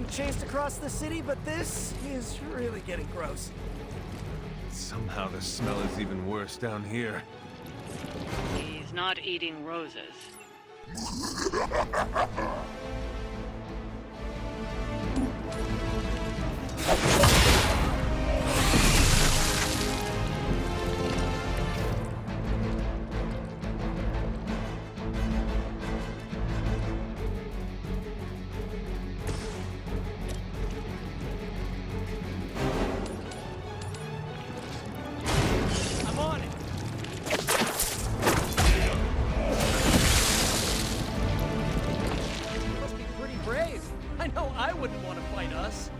being chased across the city, but this is really getting gross. Somehow the smell is even worse down here. He's not eating roses. I'm on it! You must be pretty brave. I know I wouldn't want to fight us.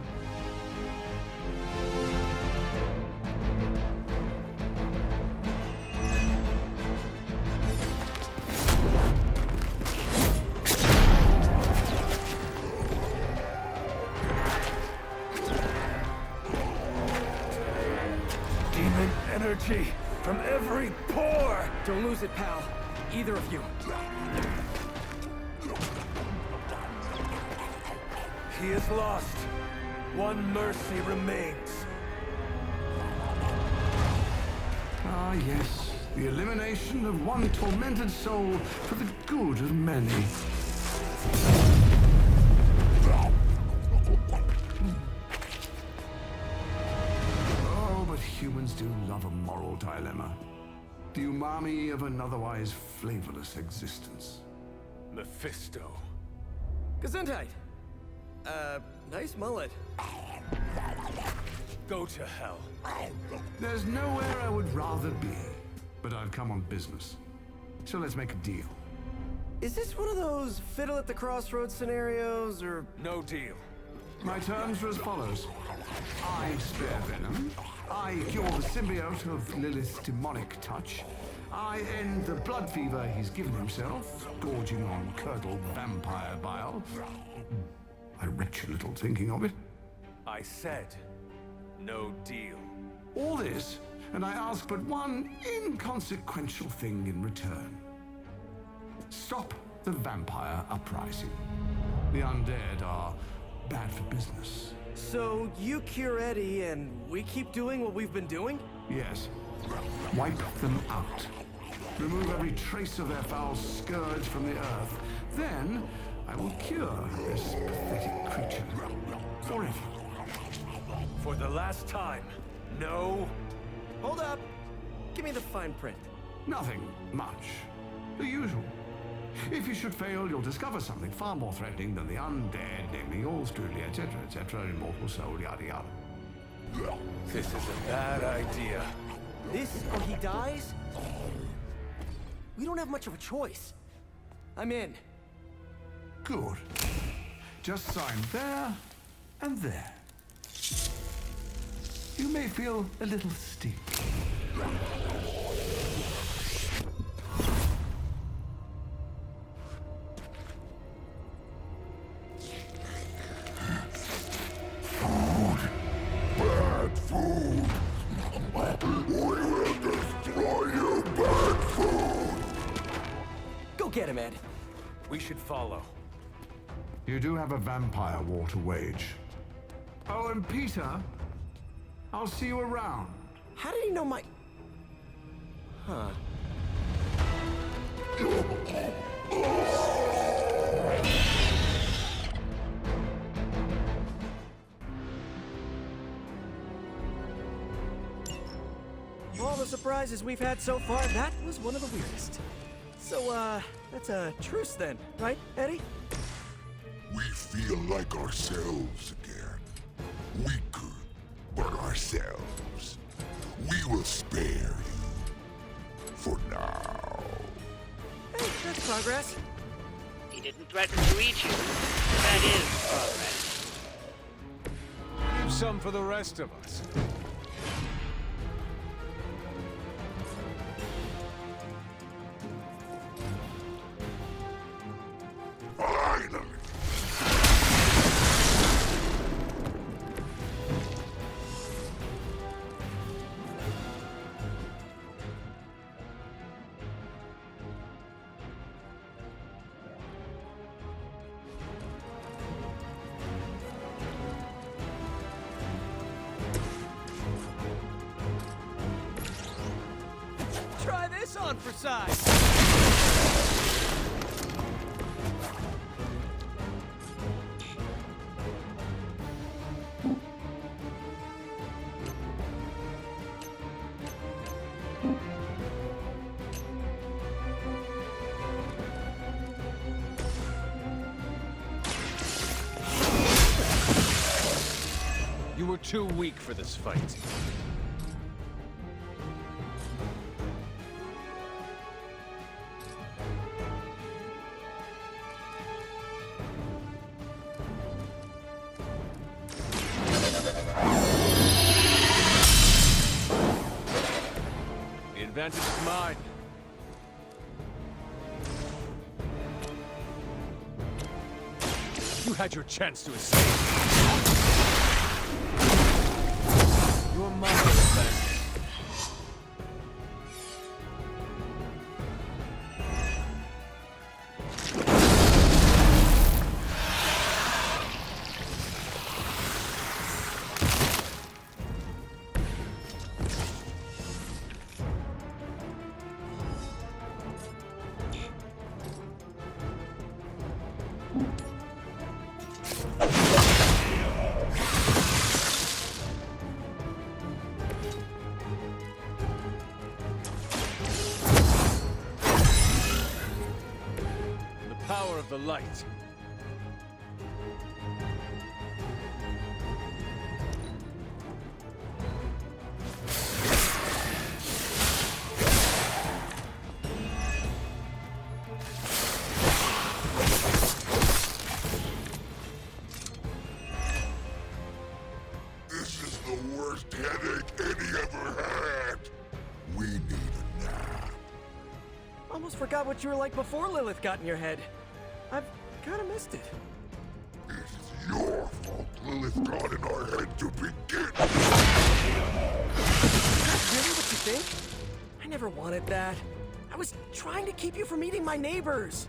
Demon energy from every pore! Don't lose it, pal. Either of you. He is lost. One mercy remains. Ah, yes. The elimination of one tormented soul for the good of many. Oh, but humans do love a moral dilemma. The umami of an otherwise flavorless existence. Mephisto. Gesundheit. Nice mullet. Go to hell. There's nowhere I would rather be, but I've come on business. So let's make a deal. Is this one of those fiddle at the crossroads scenarios, or... No deal. My terms are as follows. I spare Venom. I cure the symbiote of Lilith's demonic touch. I end the blood fever he's given himself, gorging on curdled vampire bile. I retch a little thinking of it. I said, no deal. All this, and I ask but one inconsequential thing in return. Stop the vampire uprising. The undead are bad for business. So you cure Eddie, and we keep doing what we've been doing? Yes. Wipe them out. Remove every trace of their foul scourge from the earth. Then I will cure this pathetic creature forever. For the last time, no. Hold up. Give me the fine print. Nothing much. The usual. If you should fail, you'll discover something far more threatening than the undead, namely yours truly, etc., immortal soul, yada yada. This is a bad idea. This or he dies? We don't have much of a choice. I'm in. Good. Just sign there and there. You may feel a little sting. Bad food! We will destroy you, bad food! Go get him, Ed. We should follow. You do have a vampire war to wage. Oh, and Peter, I'll see you around. How did he know my... Huh. Of all the surprises we've had so far, that was one of the weirdest. So, that's a truce then, right, Eddie? We feel like ourselves again. Weaker, but ourselves. We will spare you. For now. Hey, that's progress. He didn't threaten to eat you. That is progress. Leave some for the rest of us. Finally! on for size! You were too weak for this fight. The advantage is mine. You had your chance to escape. Your mother is back. Power of the light. This is the worst headache Eddie ever had. We need a nap. Almost forgot what you were like before Lilith got in your head. I've kind of missed it. This is your fault Lilith got in our head to begin. Is that really what you think? I never wanted that. I was trying to keep you from eating my neighbors.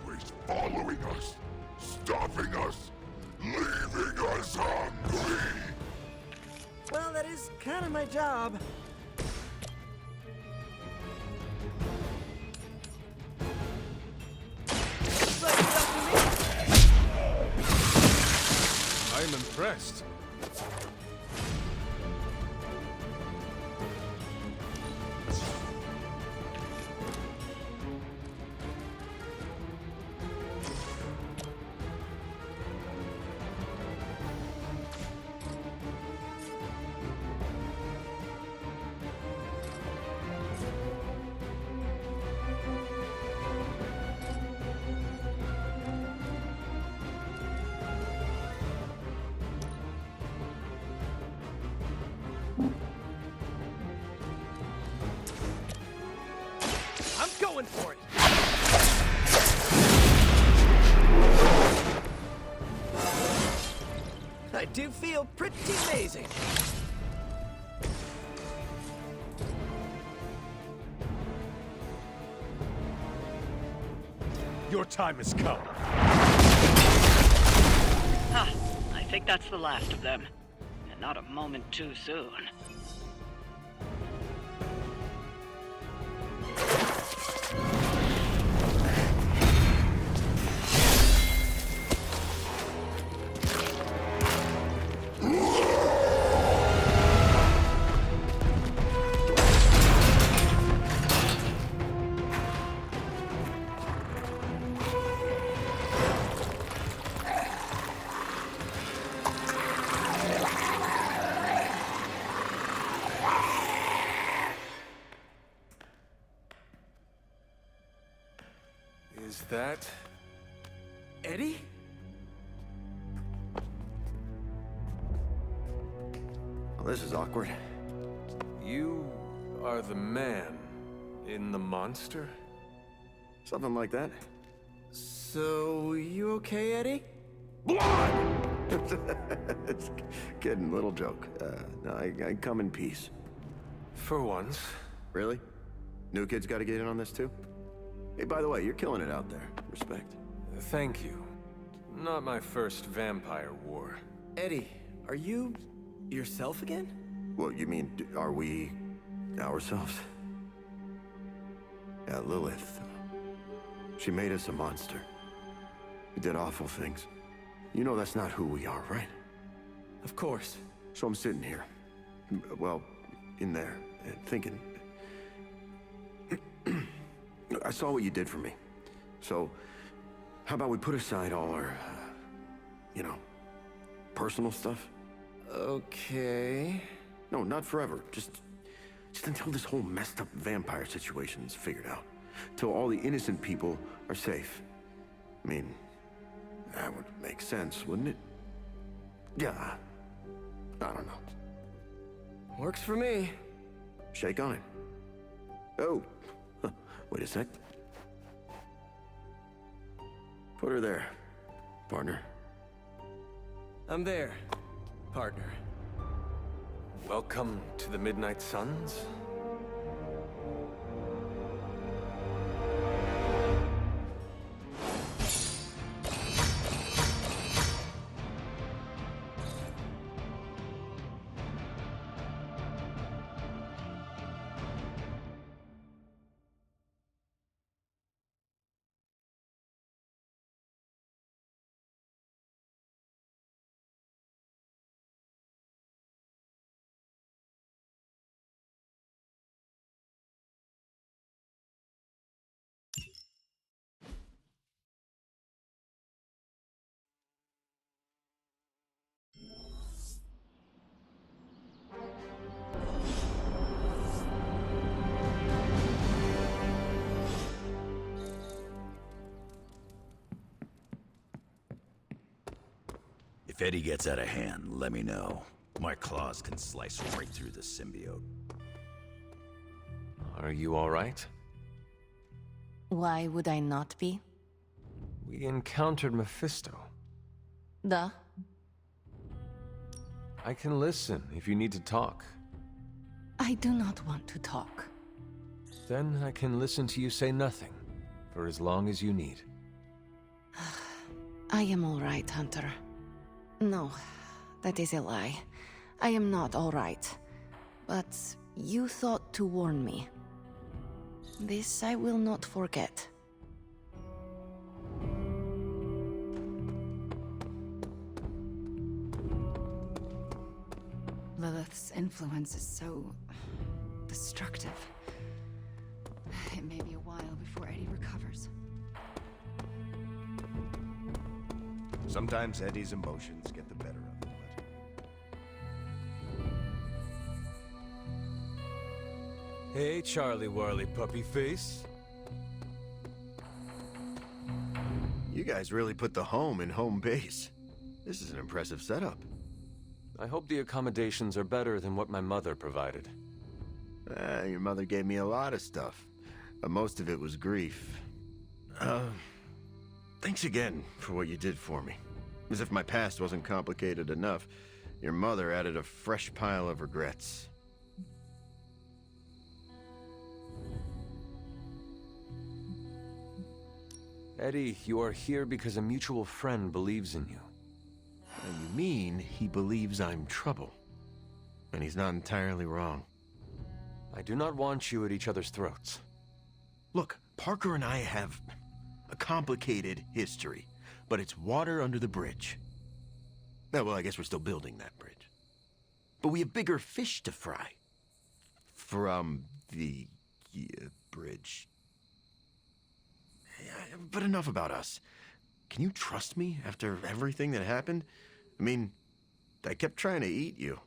Always following us, stopping us, leaving us hungry. Well, that is kind of my job. Looks like it's up to me. I am impressed. I'm going for it. I do feel pretty amazing. Your time has come. Ah, I think that's the last of them. And not a moment too soon. Is that... Eddie? Well, this is awkward. You are the man in the monster? Something like that. So, you okay, Eddie? It's kidding, little joke. No, I come in peace. For once. Really? New kids got to get in on this too? Hey, by the way, you're killing it out there. Respect. Thank you. Not my first vampire war. Eddie, are you yourself again? Well, you mean, are we ourselves? Lilith. She made us a monster. We did awful things. You know that's not who we are, right? Of course. So I'm sitting here, well, in there, thinking. I saw what you did for me. So, how about we put aside all our, you know, personal stuff? Okay. No, not forever. Just until this whole messed up vampire situation is figured out. Till all the innocent people are safe. I mean, that would make sense, wouldn't it? Yeah. I don't know. Works for me. Shake on it. Oh, wait a sec. Put her there, partner. I'm there, partner. Welcome to the Midnight Suns. If Eddie gets out of hand, let me know. My claws can slice right through the symbiote. Are you all right? Why would I not be? We encountered Mephisto. Duh. I can listen if you need to talk. I do not want to talk. Then I can listen to you say nothing for as long as you need. I am all right, Hunter. No, that is a lie. I am not all right. But you thought to warn me. This I will not forget. Lilith's influence is so destructive. It may be a while before Eddie recovers. Sometimes Eddie's emotions get the better of him, Hey, Charlie Warley Puppy Face. You guys really put the home in home base. This is an impressive setup. I hope the accommodations are better than what my mother provided. Your mother gave me a lot of stuff, but most of it was grief. Thanks again for what you did for me. As if my past wasn't complicated enough, your mother added a fresh pile of regrets. Eddie, you are here because a mutual friend believes in you. You mean he believes I'm trouble? And he's not entirely wrong. I do not want you at each other's throats. Look, Parker and I have a complicated history, but it's water under the bridge. Oh, well, I guess we're still building that bridge. But we have bigger fish to fry. From the bridge. Yeah, but enough about us. Can you trust me after everything that happened? I mean, I kept trying to eat you.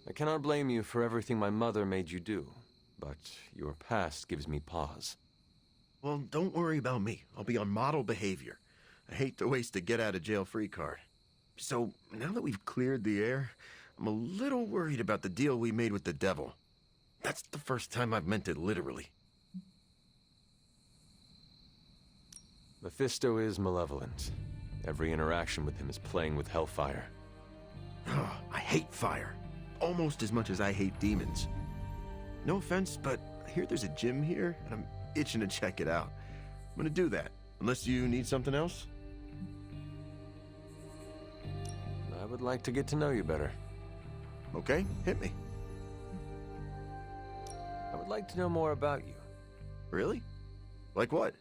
I cannot blame you for everything my mother made you do, but your past gives me pause. Well, don't worry about me. I'll be on model behavior. I hate to waste a get-out-of-jail-free card. So, now that we've cleared the air, I'm a little worried about the deal we made with the devil. That's the first time I've meant it literally. Mephisto is malevolent. Every interaction with him is playing with hellfire. I hate fire. Almost as much as I hate demons. No offense, but I hear there's a gym here, and I'm itching to check it out. I'm gonna do that, unless you need something else? I would like to get to know you better. Okay, hit me. like to know more about you. Really? Like what?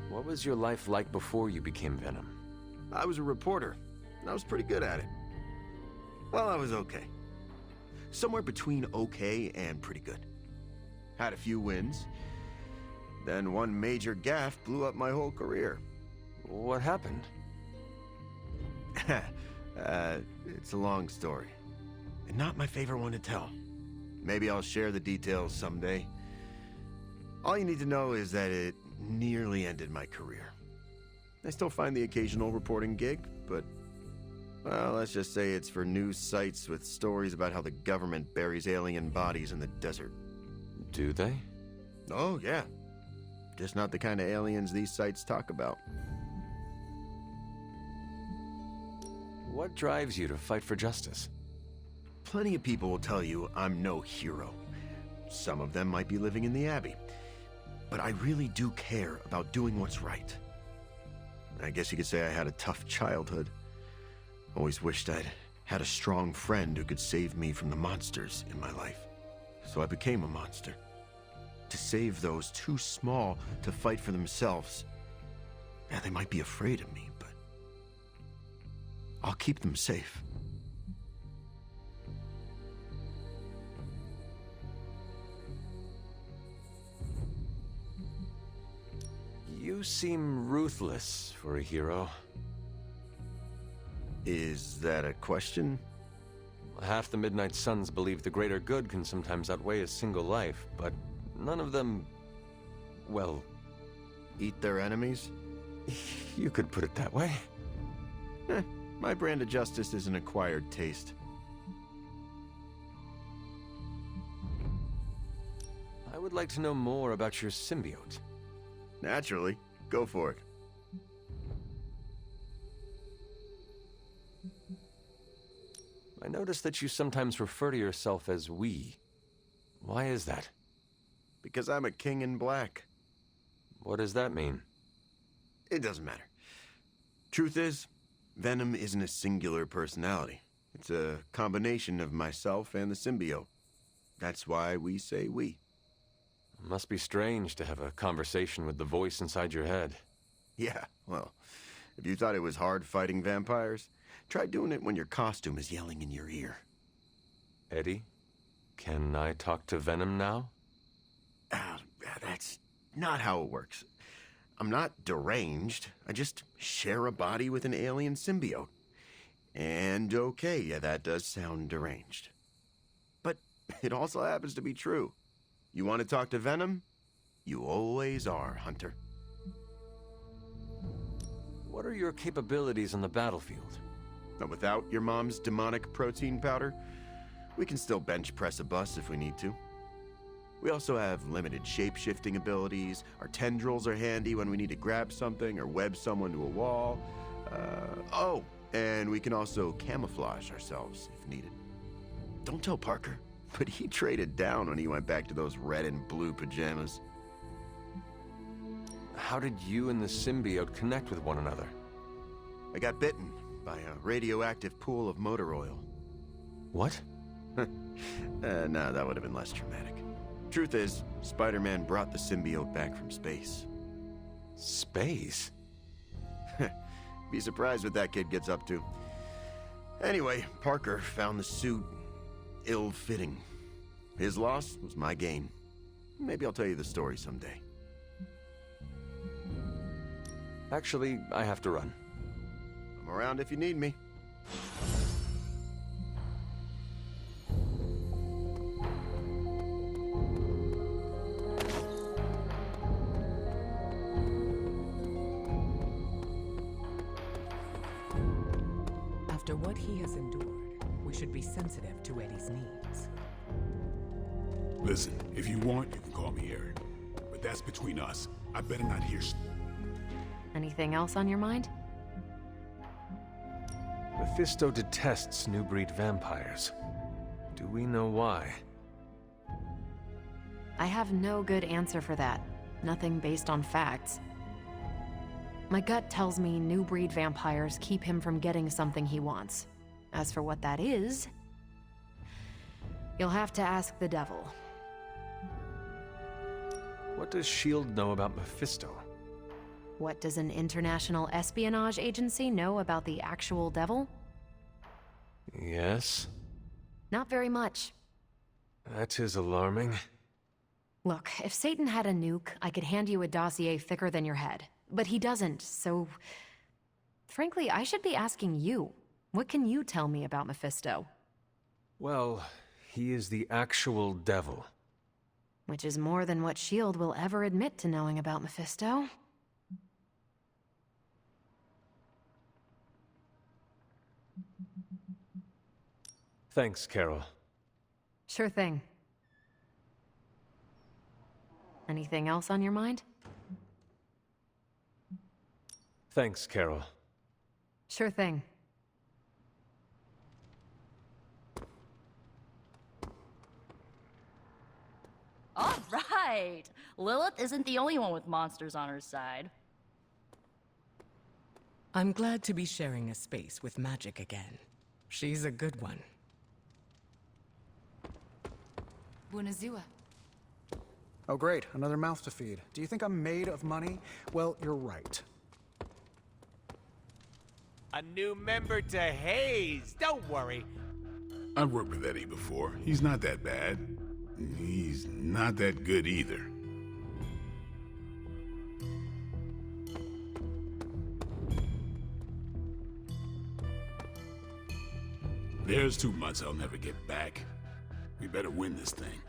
What was your life like before you became Venom? I was a reporter, and I was pretty good at it. Well, I was okay. Somewhere between okay and pretty good. Had a few wins. Then one major gaffe blew up my whole career. What happened? It's a long story. And not my favorite one to tell. Maybe I'll share the details someday. All you need to know is that it nearly ended my career. I still find the occasional reporting gig, but, well, let's just say it's for news sites with stories about how the government buries alien bodies in the desert. Do they? Oh, yeah. Just not the kind of aliens these sites talk about. What drives you to fight for justice? Plenty of people will tell you I'm no hero. Some of them might be living in the Abbey. But I really do care about doing what's right. I guess you could say I had a tough childhood. Always wished I'd had a strong friend who could save me from the monsters in my life. So I became a monster. To save those too small to fight for themselves. Yeah, they might be afraid of me, but I'll keep them safe. You seem ruthless for a hero. Is that a question? Half the Midnight Suns believe the greater good can sometimes outweigh a single life, but none of them, well... Eat their enemies? You could put it that way. My brand of justice is an acquired taste. I would like to know more about your symbiote. Naturally. Go for it. I noticed that you sometimes refer to yourself as we. Why is that? Because I'm a king in black. What does that mean? It doesn't matter. Truth is, Venom isn't a singular personality. It's a combination of myself and the symbiote. That's why we say we. It must be strange to have a conversation with the voice inside your head. Yeah, well, if you thought it was hard fighting vampires, try doing it when your costume is yelling in your ear. Eddie, can I talk to Venom now? That's not how it works. I'm not deranged. I just share a body with an alien symbiote. And okay, yeah, that does sound deranged. But it also happens to be true. You want to talk to Venom? You always are, Hunter. What are your capabilities on the battlefield? Now, without your mom's demonic protein powder, we can still bench press a bus if we need to. We also have limited shape-shifting abilities. Our tendrils are handy when we need to grab something or web someone to a wall. And we can also camouflage ourselves if needed. Don't tell Parker, but he traded down when he went back to those red and blue pajamas. How did you and the symbiote connect with one another? I got bitten by a radioactive pool of motor oil. What? No, that would have been less traumatic. Truth is, Spider-Man brought the symbiote back from space. Space? Be surprised what that kid gets up to. Anyway, Parker found the suit ill-fitting. His loss was my gain. Maybe I'll tell you the story someday. Actually, I have to run. I'm around if you need me. After what he has endured, we should be sensitive to Eddie's needs. Listen, if you want, you can call me Aaron. But that's between us. I better not hear Anything else on your mind? Mephisto detests new breed vampires. Do we know why? I have no good answer for that. Nothing based on facts. My gut tells me new breed vampires keep him from getting something he wants. As for what that is, you'll have to ask the devil. What does S.H.I.E.L.D. know about Mephisto? What does an international espionage agency know about the actual devil? Yes? Not very much. That is alarming. Look, if Satan had a nuke, I could hand you a dossier thicker than your head. But he doesn't, so... Frankly, I should be asking you. What can you tell me about Mephisto? Well, he is the actual devil. Which is more than what S.H.I.E.L.D. will ever admit to knowing about Mephisto. Thanks, Carol. Sure thing. Anything else on your mind? Thanks, Carol. Sure thing. All right! Lilith isn't the only one with monsters on her side. I'm glad to be sharing a space with magic again. She's a good one. Bunazua. Oh great, another mouth to feed. Do you think I'm made of money? Well, you're right. A new member to Haze. Don't worry. I've worked with Eddie before. He's not that bad. He's not that good either. There's 2 months I'll never get back. We better win this thing.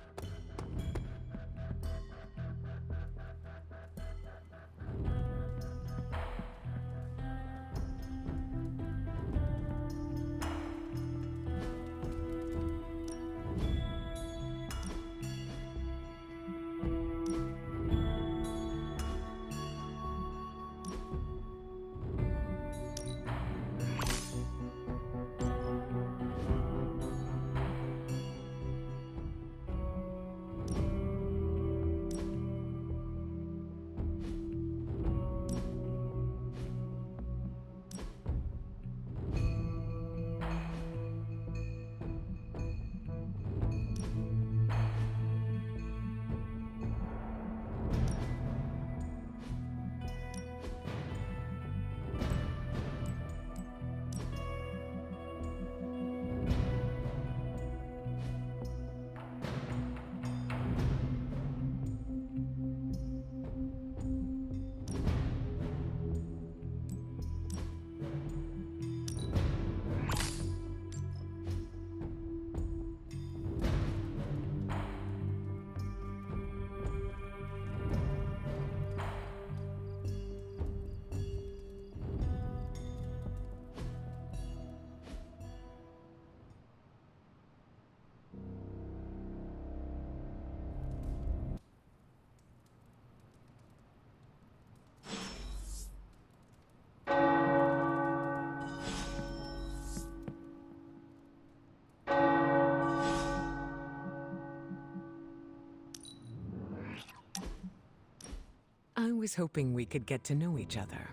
I was hoping we could get to know each other.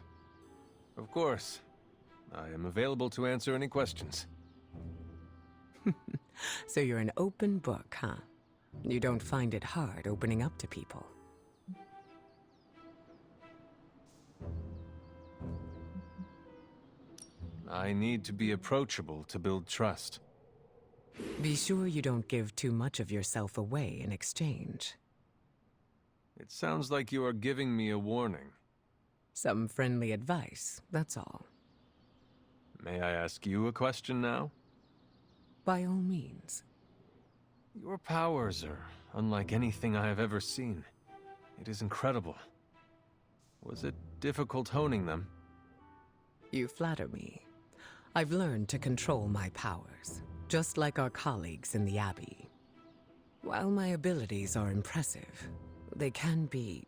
Of course. I am available to answer any questions. So you're an open book, huh? You don't find it hard opening up to people. I need to be approachable to build trust. Be sure you don't give too much of yourself away in exchange. It sounds like you are giving me a warning. Some friendly advice, that's all. May I ask you a question now? By all means. Your powers are unlike anything I have ever seen. It is incredible. Was it difficult honing them? You flatter me. I've learned to control my powers, just like our colleagues in the Abbey. While my abilities are impressive, they can be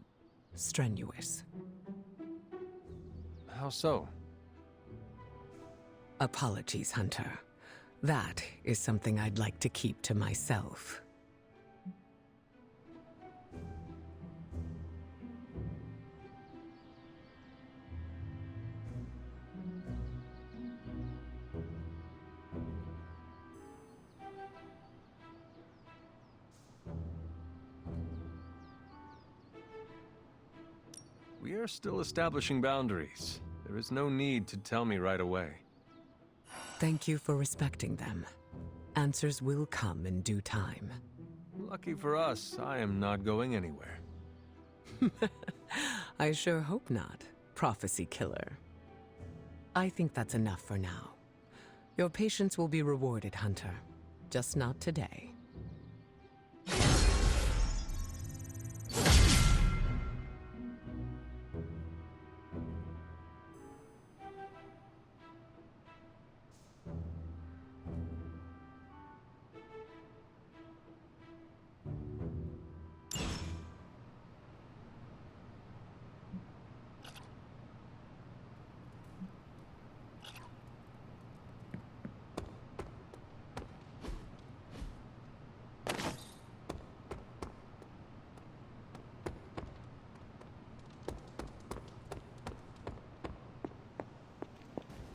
strenuous. How so? Apologies, Hunter. That is something I'd like to keep to myself. We are still establishing boundaries. There is no need to tell me right away. Thank you for respecting them. Answers will come in due time. Lucky for us, I am not going anywhere. I sure hope not, prophecy killer. I think that's enough for now. Your patience will be rewarded, Hunter. Just not today.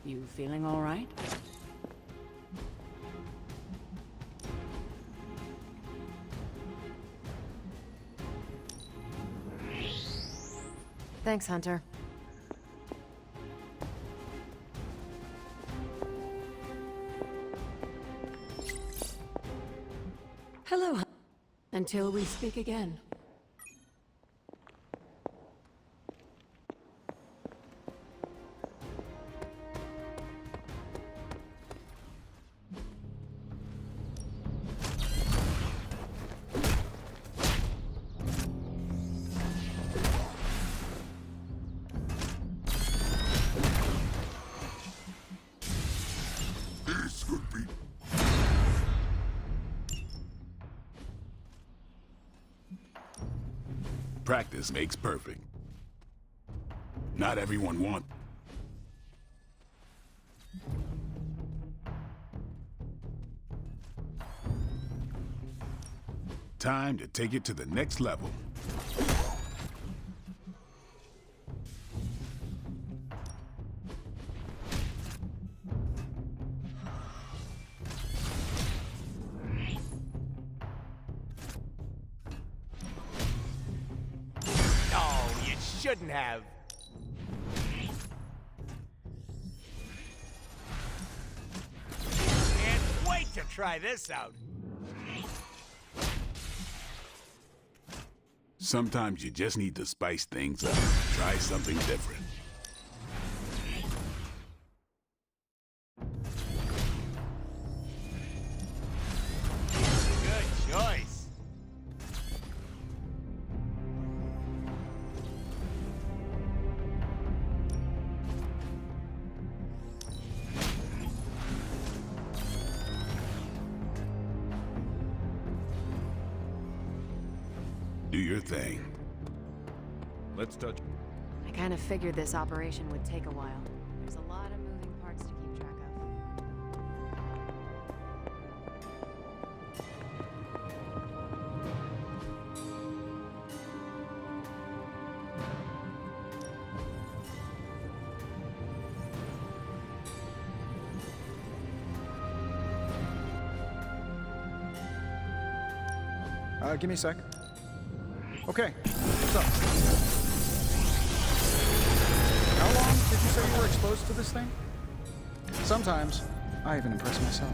You feeling all right? Thanks, Hunter. Hello. Until we speak again. This could be... Practice makes perfect. Not everyone wants. Time to take it to the next level. Oh, you shouldn't have. Can't wait to try this out. Sometimes you just need to spice things up. Try something different. Good choice. Do your thing. Let's touch. I kind of figured this operation would take a while. There's a lot of moving parts to keep track of. Give me a sec. Okay, what's up? How long did you say you were exposed to this thing? Sometimes, I even impress myself.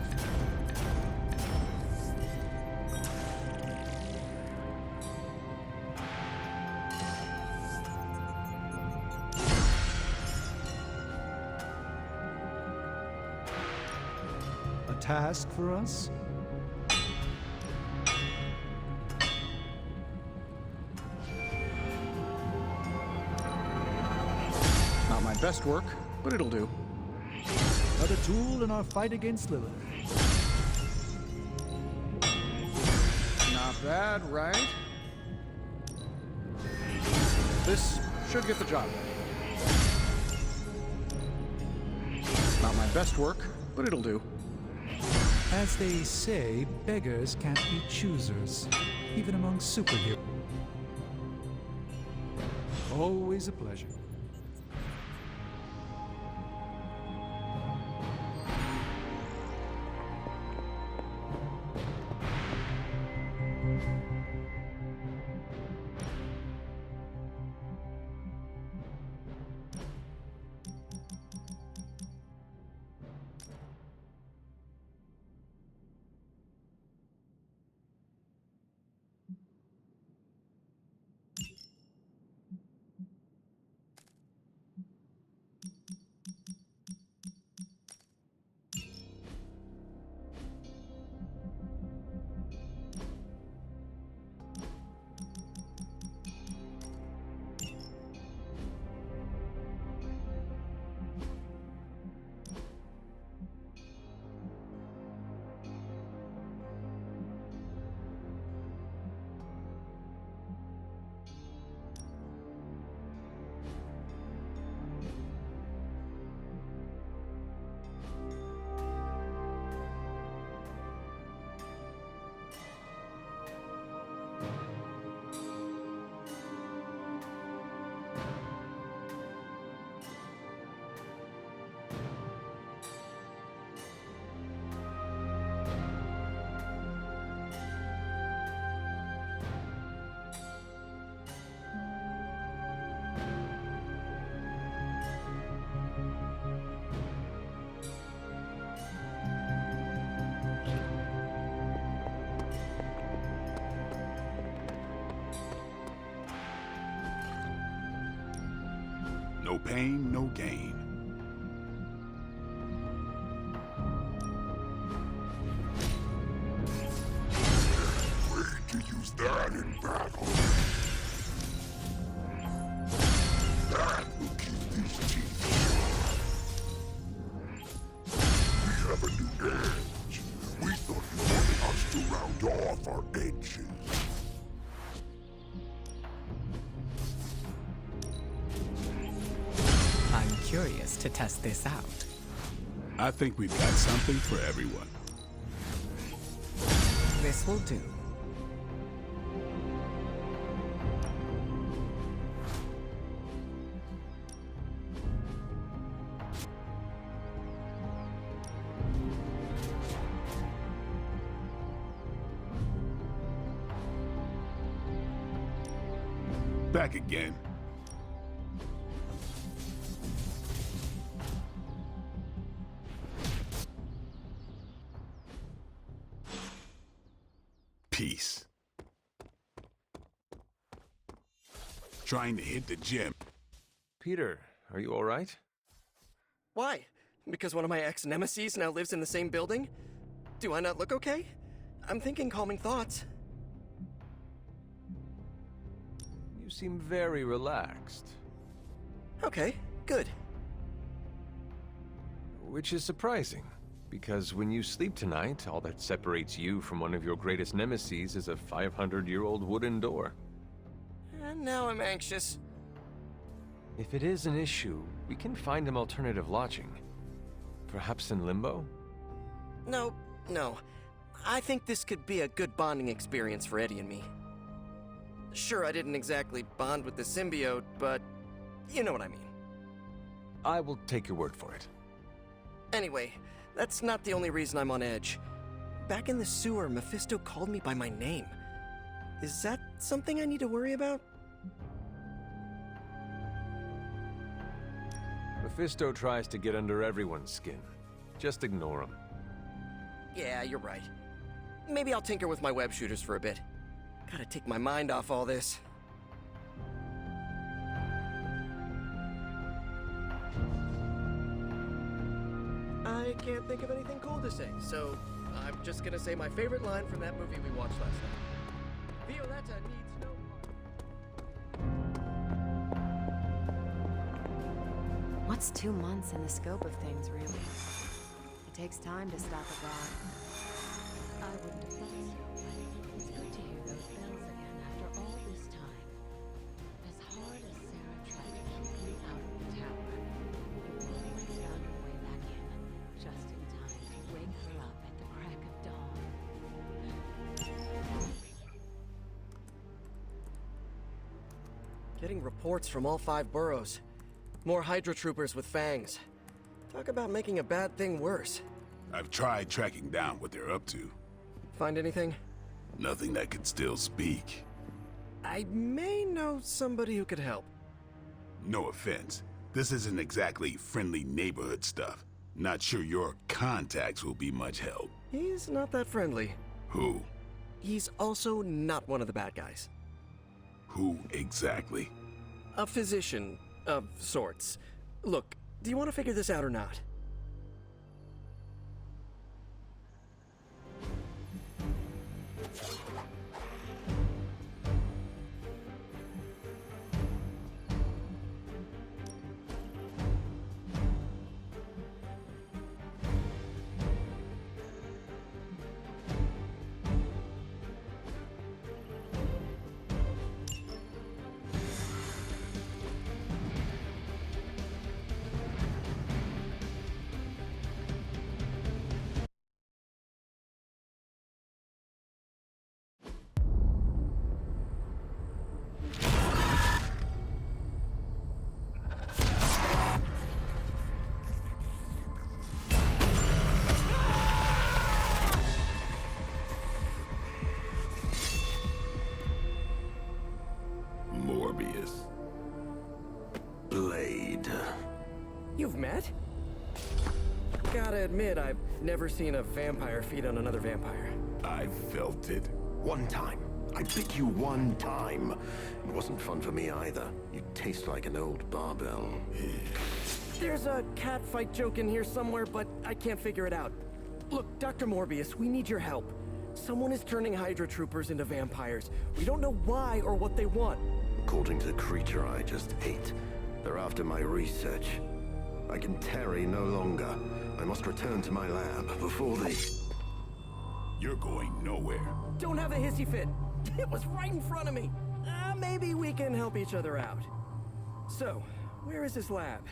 A task for us? Not my best work, but it'll do. Another tool in our fight against Lilith. Not bad, right? This should get the job done. Not my best work, but it'll do. As they say, beggars can't be choosers, even among superheroes. Always a pleasure. No pain, no gain. Afraid to use that in battle. That will keep these teeth sharp. We have a new edge. We thought you wanted us to round off our edges. I'm curious to test this out. I think we've got something for everyone. This will do. Back again. Peace. Trying to hit the gym. Peter, are you all right? Why? Because one of my ex-nemesis now lives in the same building? Do I not look okay? I'm thinking calming thoughts. You seem very relaxed. Okay, good. Which is surprising, because when you sleep tonight, all that separates you from one of your greatest nemeses is a 500-year-old wooden door. And now I'm anxious. If it is an issue, we can find him alternative lodging. Perhaps in Limbo? No. I think this could be a good bonding experience for Eddie and me. Sure, I didn't exactly bond with the symbiote, but you know what I mean. I will take your word for it. Anyway, that's not the only reason I'm on edge. Back in the sewer, Mephisto called me by my name. Is that something I need to worry about? Mephisto tries to get under everyone's skin. Just ignore him. Yeah, you're right. Maybe I'll tinker with my web shooters for a bit. Gotta take my mind off all this. I can't think of anything cool to say, so I'm just gonna say my favorite line from that movie we watched last night. Violetta needs no... What's 2 months in the scope of things, really? It takes time to stop a god. I wouldn't have thought so, but it's good to hear those bells again after all this time. As hard as Sarah tried to keep you out of the tower, you always found your way back in, just in time to wake her up at the crack of dawn. Getting reports from all 5 boroughs. More Hydra troopers with fangs. Talk about making a bad thing worse. I've tried tracking down what they're up to. Find anything? Nothing that could still speak. I may know somebody who could help. No offense. This isn't exactly friendly neighborhood stuff. Not sure your contacts will be much help. He's not that friendly. Who? He's also not one of the bad guys. Who exactly? A physician of sorts. Look, do you want to figure this out or not? Blade. You've met? Gotta admit, I've never seen a vampire feed on another vampire. I felt it. One time, I bit you one time. It wasn't fun for me either. You taste like an old barbell. There's a cat fight joke in here somewhere, but I can't figure it out. Look, Dr. Morbius, we need your help. Someone is turning Hydra troopers into vampires. We don't know why or what they want. According to the creature I just ate, they're after my research. I can tarry no longer. I must return to my lab before they... You're going nowhere. Don't have a hissy fit. It was right in front of me. Maybe we can help each other out. So, where is this lab?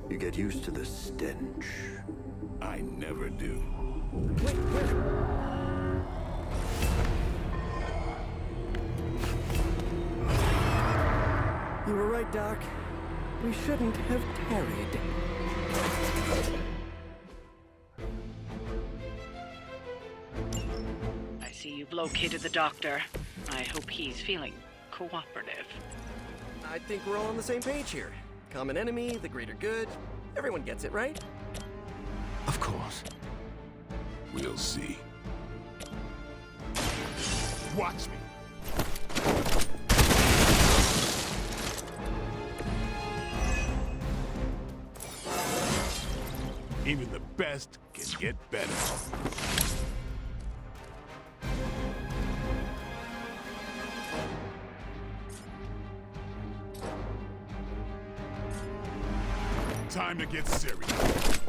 You get used to the stench. I never do. Wait, You were right, Doc. We shouldn't have tarried. I see you've located the doctor. I hope he's feeling cooperative. I think we're all on the same page here. Common enemy, the greater good. Everyone gets it, right? Of course. We'll see. Watch me. Even the best can get better. Time to get serious.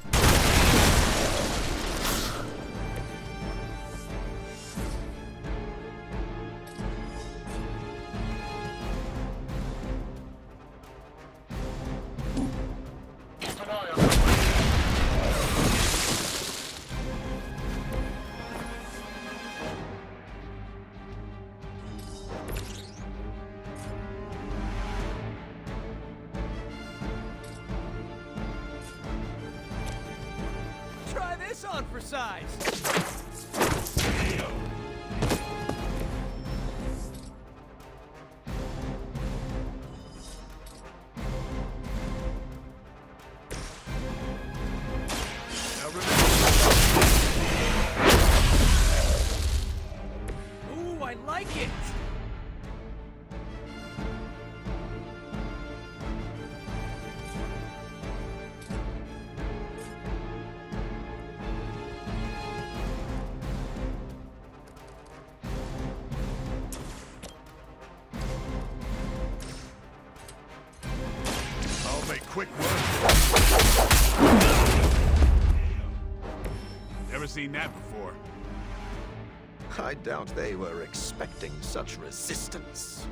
Try this on for size. Ooh, I like it. I'll make quick work. Never seen that before. I doubt they were expecting such resistance.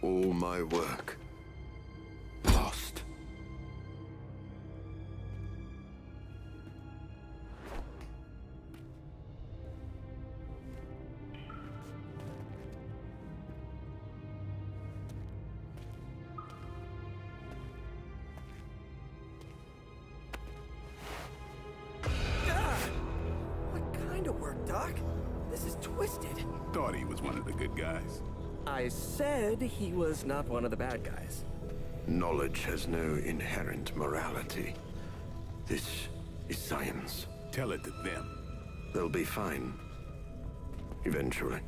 All my work lost. What kind of work, Doc? This is twisted. Thought he was one of the good guys. I said he was not one of the bad guys. Knowledge has no inherent morality. This is science. Tell it to them. They'll be fine. Eventually.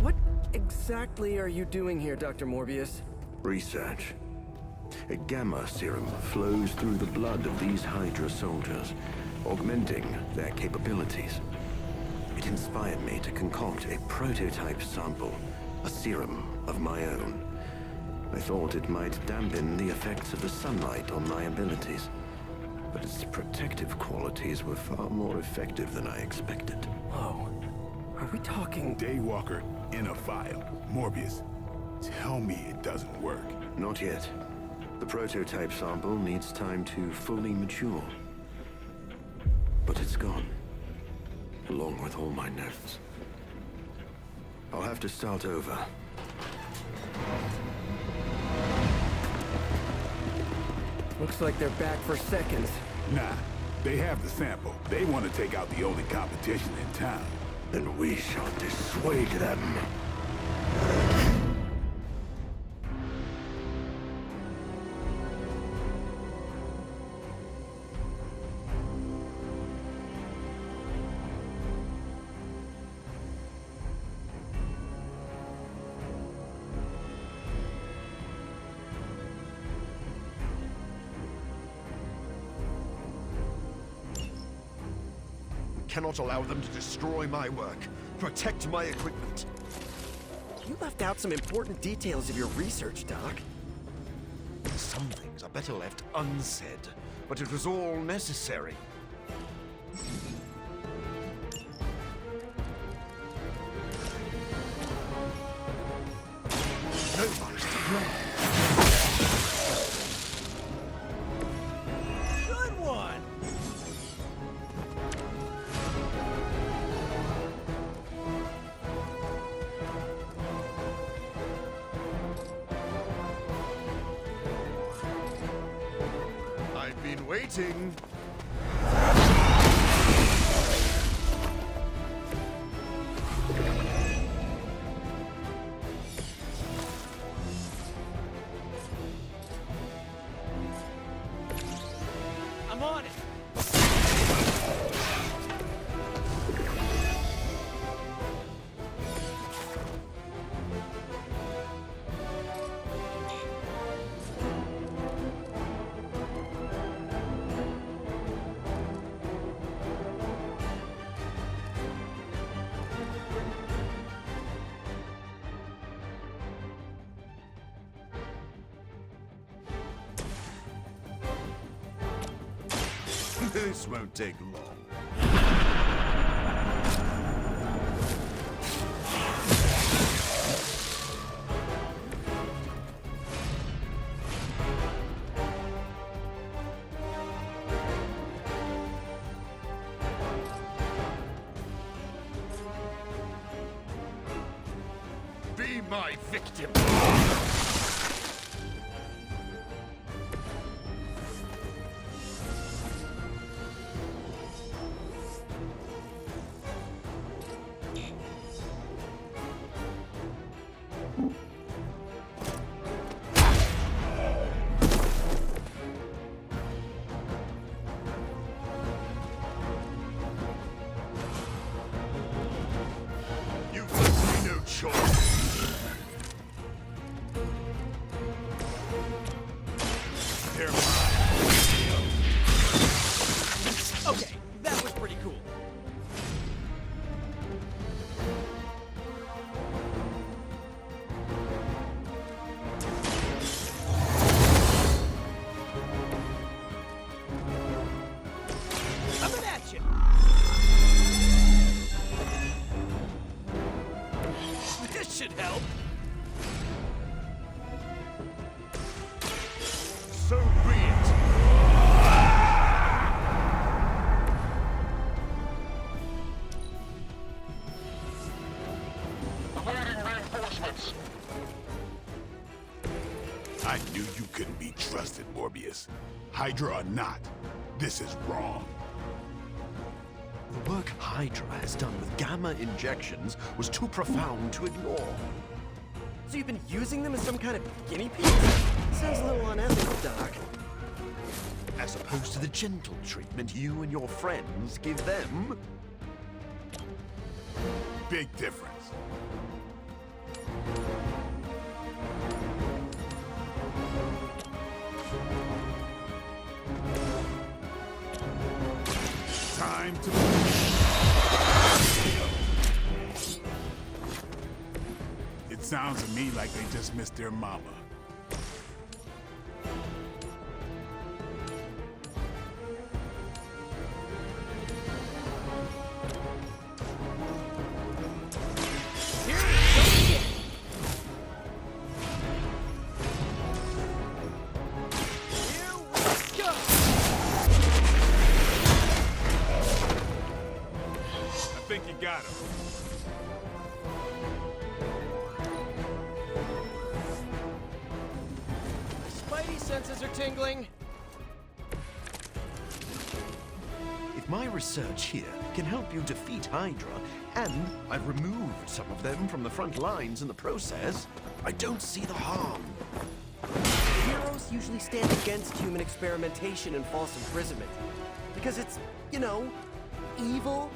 What exactly are you doing here, Dr. Morbius? Research. A gamma serum flows through the blood of these Hydra soldiers, augmenting their capabilities. It inspired me to concoct a prototype sample, a serum of my own. I thought it might dampen the effects of the sunlight on my abilities, but its protective qualities were far more effective than I expected. Whoa. Are we talking... Daywalker in a vial. Morbius, tell me it doesn't work. Not yet. The prototype sample needs time to fully mature. But it's gone, along with all my notes. I'll have to start over. Looks like they're back for seconds. Nah, they have the sample. They want to take out the only competition in town. Then we shall dissuade them. Cannot allow them to destroy my work. Protect my equipment. You left out some important details of your research, Doc. Some things are better left unsaid, but it was all necessary. Nobody's to blame. Good one! I've been waiting. I'm on it! This won't take long. Be my victim. You've left me no choice. They're mine. Okay, that was pretty cool. Coming at you! This should help. So be it. I knew you couldn't be trusted, Morbius. Hydra or not, this is wrong. The work Hydra has done with gamma injections was too profound to ignore. So you've been using them as some kind of guinea pig? Sounds a little unethical, Doc. As opposed to the gentle treatment you and your friends give them. Big difference. Time to... It sounds to me like they just missed their mama. Here, got him. Spidey senses are tingling. If my research here can help you defeat Hydra, and I've removed some of them from the front lines in the process, I don't see the harm. Heroes usually stand against human experimentation and false imprisonment. Because it's, you know, evil.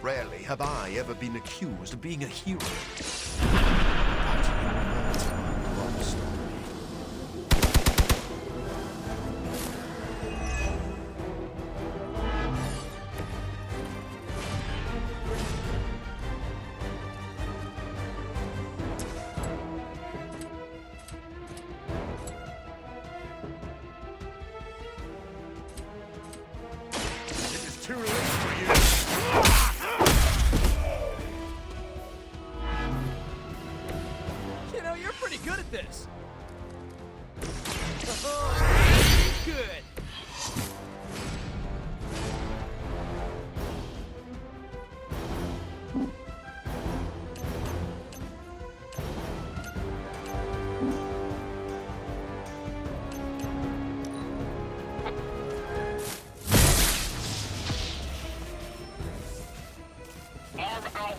Rarely have I ever been accused of being a hero. Too late for you. You know, you're pretty good at this. Good.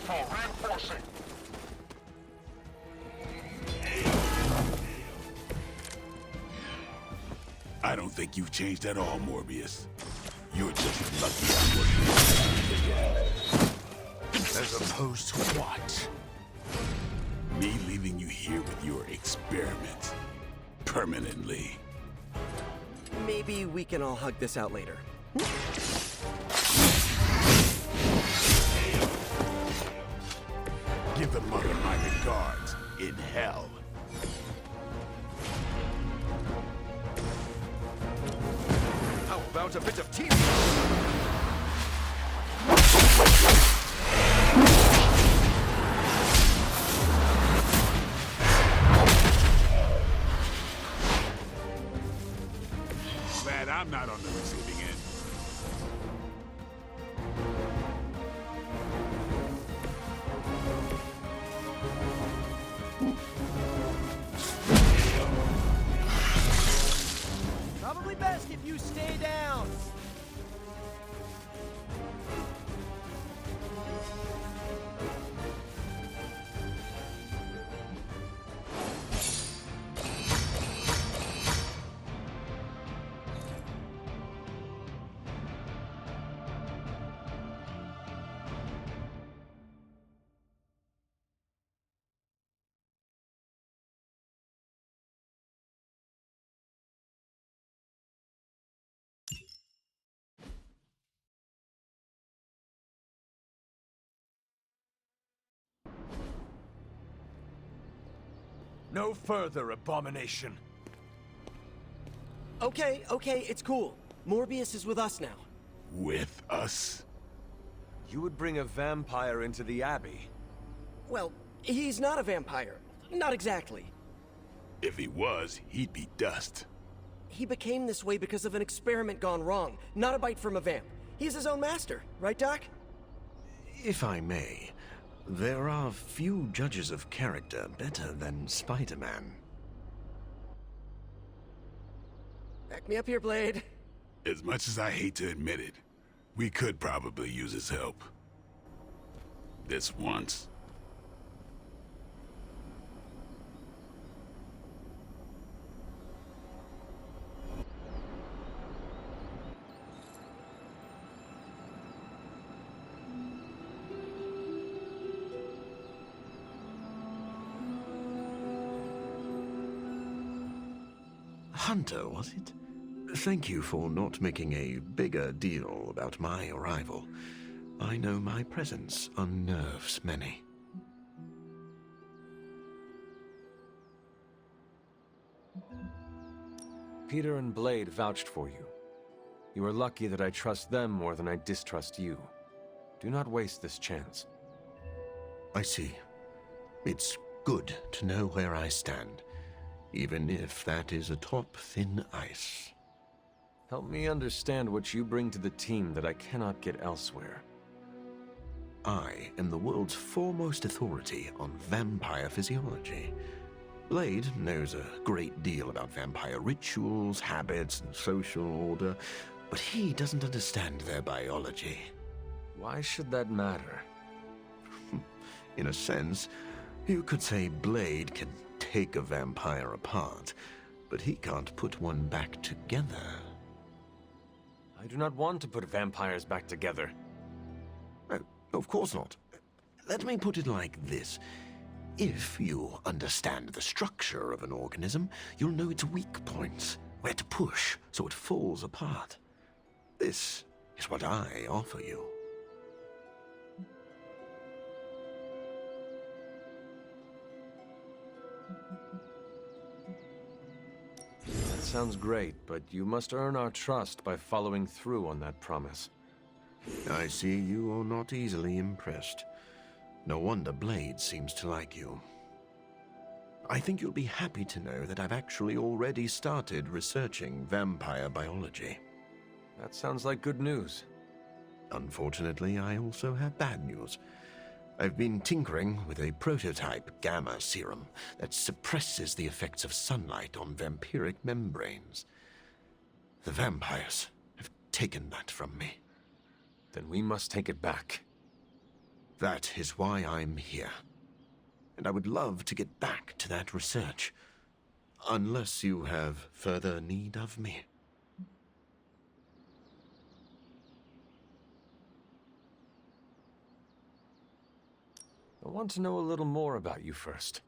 Reinforcing. I don't think you've changed at all, Morbius. You're just lucky I'm working with you again. As opposed to what? Me leaving you here with your experiments. Permanently. Maybe we can all hug this out later. Give the mother my regards in hell. How about a bit of team? Glad I'm not on the receiving end. Probably best if you stay down. No further, abomination. Okay, it's cool. Morbius is with us now. With us? You would bring a vampire into the Abbey? Well, he's not a vampire. Not exactly. If he was, he'd be dust. He became this way because of an experiment gone wrong, not a bite from a vamp. He's his own master, right, Doc? If I may, there are few judges of character better than Spider-Man. Back me up here, Blade. As much as I hate to admit it, we could probably use his help. This once. Hunter, was it? Thank you for not making a bigger deal about my arrival. I know my presence unnerves many. Peter and Blade vouched for you. You are lucky that I trust them more than I distrust you. Do not waste this chance. I see. It's good to know where I stand, even if that is atop thin ice. Help me understand what you bring to the team that I cannot get elsewhere. I am the world's foremost authority on vampire physiology. Blade knows a great deal about vampire rituals, habits, and social order, but he doesn't understand their biology. Why should that matter? In a sense, you could say Blade can take a vampire apart, but he can't put one back together. I do not want to put vampires back together. Of course not. Let me put it like this. If you understand the structure of an organism, you'll know its weak points, where to push so it falls apart. This is what I offer you. That sounds great, but you must earn our trust by following through on that promise. I see you are not easily impressed. No wonder Blade seems to like you. I think you'll be happy to know that I've actually already started researching vampire biology. That sounds like good news. Unfortunately, I also have bad news. I've been tinkering with a prototype gamma serum that suppresses the effects of sunlight on vampiric membranes. The vampires have taken that from me. Then we must take it back. That is why I'm here. And I would love to get back to that research. Unless you have further need of me. I want to know a little more about you first.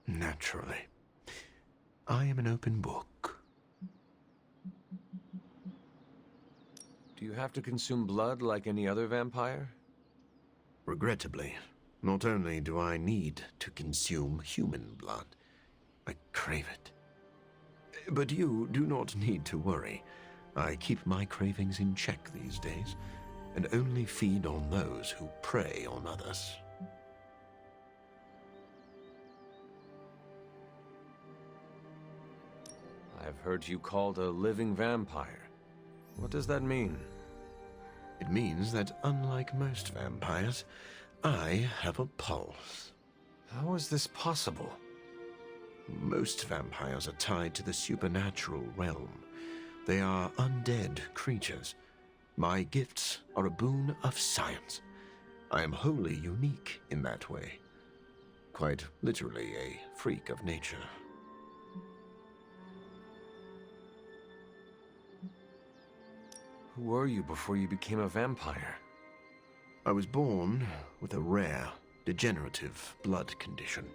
Naturally. I am an open book. Do you have to consume blood like any other vampire? Regrettably, not only do I need to consume human blood, I crave it. But you do not need to worry. I keep my cravings in check these days, and only feed on those who prey on others. I've heard you called a living vampire. What does that mean? It means that unlike most vampires, I have a pulse. How is this possible? Most vampires are tied to the supernatural realm. They are undead creatures. My gifts are a boon of science. I am wholly unique in that way. Quite literally a freak of nature. Who were you before you became a vampire? I was born with a rare, degenerative blood condition.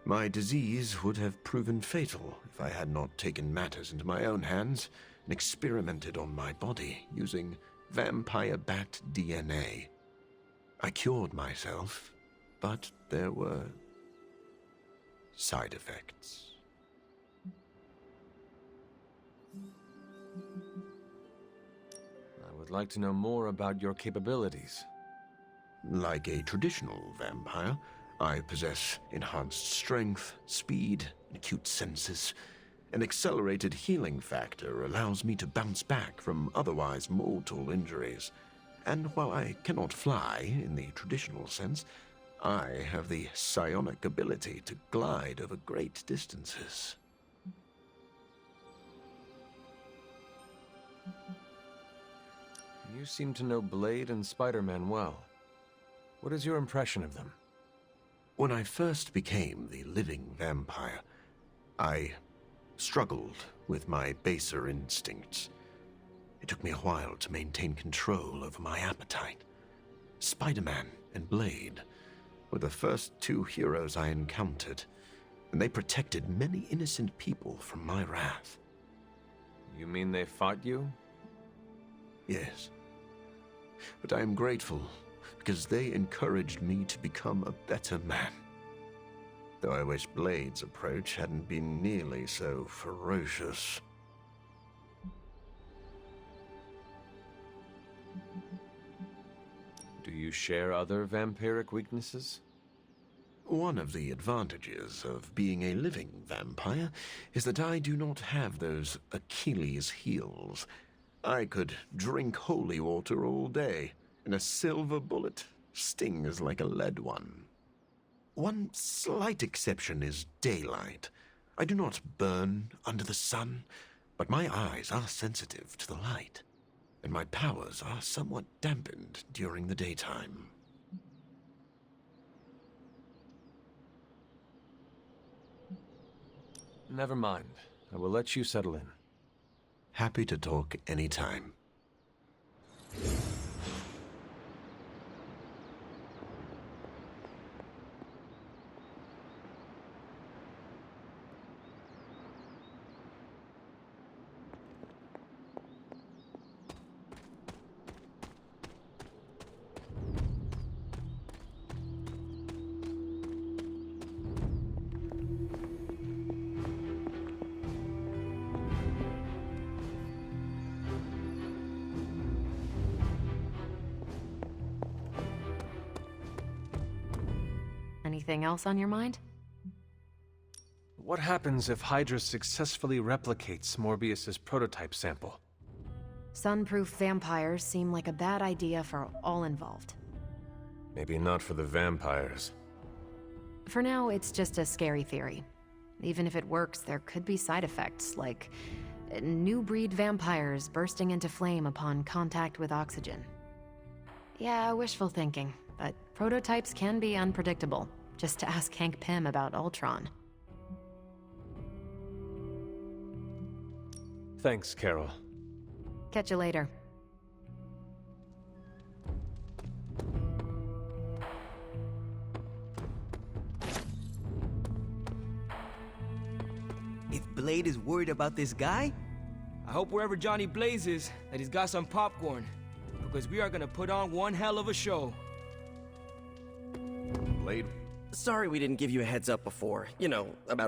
My disease would have proven fatal if I had not taken matters into my own hands and experimented on my body using vampire bat DNA. I cured myself, but there were side effects. I would like to know more about your capabilities. Like a traditional vampire, I possess enhanced strength, speed, and acute senses. An accelerated healing factor allows me to bounce back from otherwise mortal injuries. And while I cannot fly in the traditional sense, I have the psionic ability to glide over great distances. You seem to know Blade and Spider-Man well. What is your impression of them? When I first became the living vampire, I struggled with my baser instincts. It took me a while to maintain control over my appetite. Spider-Man and Blade were the first two heroes I encountered, and they protected many innocent people from my wrath. You mean they fought you? Yes. But I am grateful, because they encouraged me to become a better man. Though I wish Blade's approach hadn't been nearly so ferocious. Do you share other vampiric weaknesses? One of the advantages of being a living vampire is that I do not have those Achilles heels. I could drink holy water all day, and a silver bullet stings like a lead one. One slight exception is daylight. I do not burn under the sun, but my eyes are sensitive to the light, and my powers are somewhat dampened during the daytime. Never mind. I will let you settle in. Happy to talk anytime. Anything else on your mind? What happens if Hydra successfully replicates Morbius's prototype sample? Sunproof vampires seem like a bad idea for all involved. Maybe not for the vampires. For now, it's just a scary theory. Even if it works, there could be side effects, like new breed vampires bursting into flame upon contact with oxygen. Yeah, wishful thinking, but prototypes can be unpredictable. Just to ask Hank Pym about Ultron. Thanks, Carol. Catch you later. If Blade is worried about this guy, I hope wherever Johnny Blaze is, that he's got some popcorn. Because we are gonna put on one hell of a show. Blade? Sorry we didn't give you a heads up before. You know, about